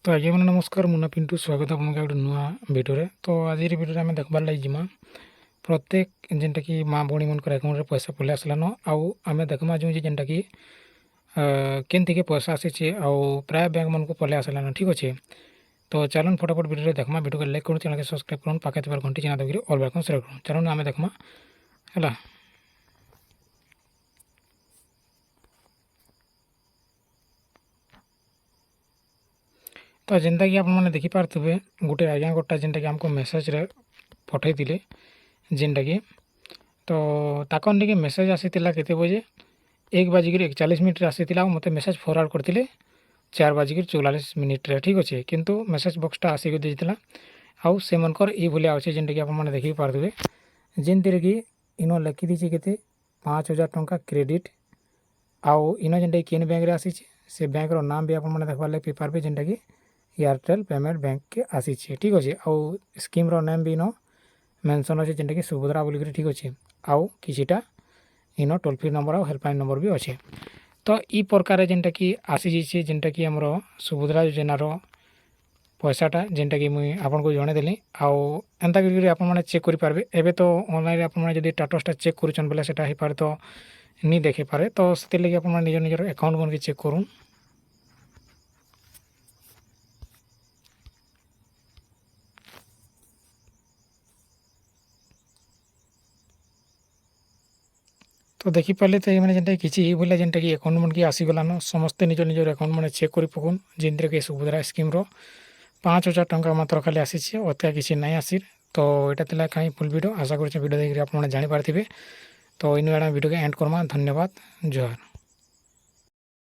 तो आज्ञा मैंने नमस्कार मुना पिंटू स्वागत आपन गोटे नुआ भिडियो तो आज भिडियो आम देखबार लगे जिमा प्रत्येक जेनटा कि माँ भौणी मन अकाउंट पैसा पलि आसलान आउ आम देखमा जो जेनटा कि केन पैसा आसी प्राय बैंक मन को पलि आसलान ठीक अच्छे। तो चलन फटाफट भिडियो देखमा भिडियो को लाइक करूँ चैनल के सब्सक्राइब करूँ पाखे थोड़ा घंटी चिन्ह दबाई ऑल बेल आइकन सेलेक्ट करूँ चलन आम देखमा है। तो जेनता कि आपने देखिपारे गोटे आज्ञा गोटा जेनटा कि आमको मेसेज रे पठे दिले जेनटा कि तो ताकन निके मेसेज आसीला केते बजे 1:41 आसीला मते मेसेज फॉरवर्ड करथिले 4:44 ठीक अच्छे किंतु मेसेज बॉक्सटा आसिक देइतिला आउ से मनकर ई भलिया अच्छे जेनटा कि आपने देखि पारथबे जेनतिर कि इनो लिखि दीची केते 5,000 टंका क्रेडिट आउ इनो जेनटा केन बैंक रे आसी से बैंक रो नाम भी आपने देखबार लगे पारबे जेनटा कि एयरटेल पेमेंट बैंक के आसी ठीक अच्छे आउ स्कीम रो नेम भी इनो मेंशन अच्छे जेनटा कि सुभद्रा बोलिक ठीक अच्छे आउ किछिटा इनो टोल फ्री नंबर और हेल्पलाइन नंबर भी अच्छे। तो ई प्रकार जेनटा कि आसी जाइए जेनटा कि हमरो सुभद्रा योजनार पैसाटा जेनटा कि मुई आपन को जणेदेली आउ एंता करके आपन माने चेक करि पारबे। एबे तो ऑनलाइन आपन माने जदी स्टेटसटा चेक करूछन बेले सेटा हे पारे तो नी देखे पारे तो सेते लगे आपन माने निजर अकाउंट मन के चेक करूँ। तो देखी पारे तो ये जेनटा किसी बोले जेनटा कि अकाउंट मन की आसीगलान समस्ते निज निजर अकाउंट मन चेक कर पकाउन जेनते कि सुभद्रा स्कीम रो 5,000 टंका मात्र खाली आसी अत्या किसी नहीं आसी। तो यहाँ कहीं फुल वीडियो आशा कर वीडियो देखिए आप जानी पारे। तो इन वीडियो के एंड करमा धन्यवाद जोहार।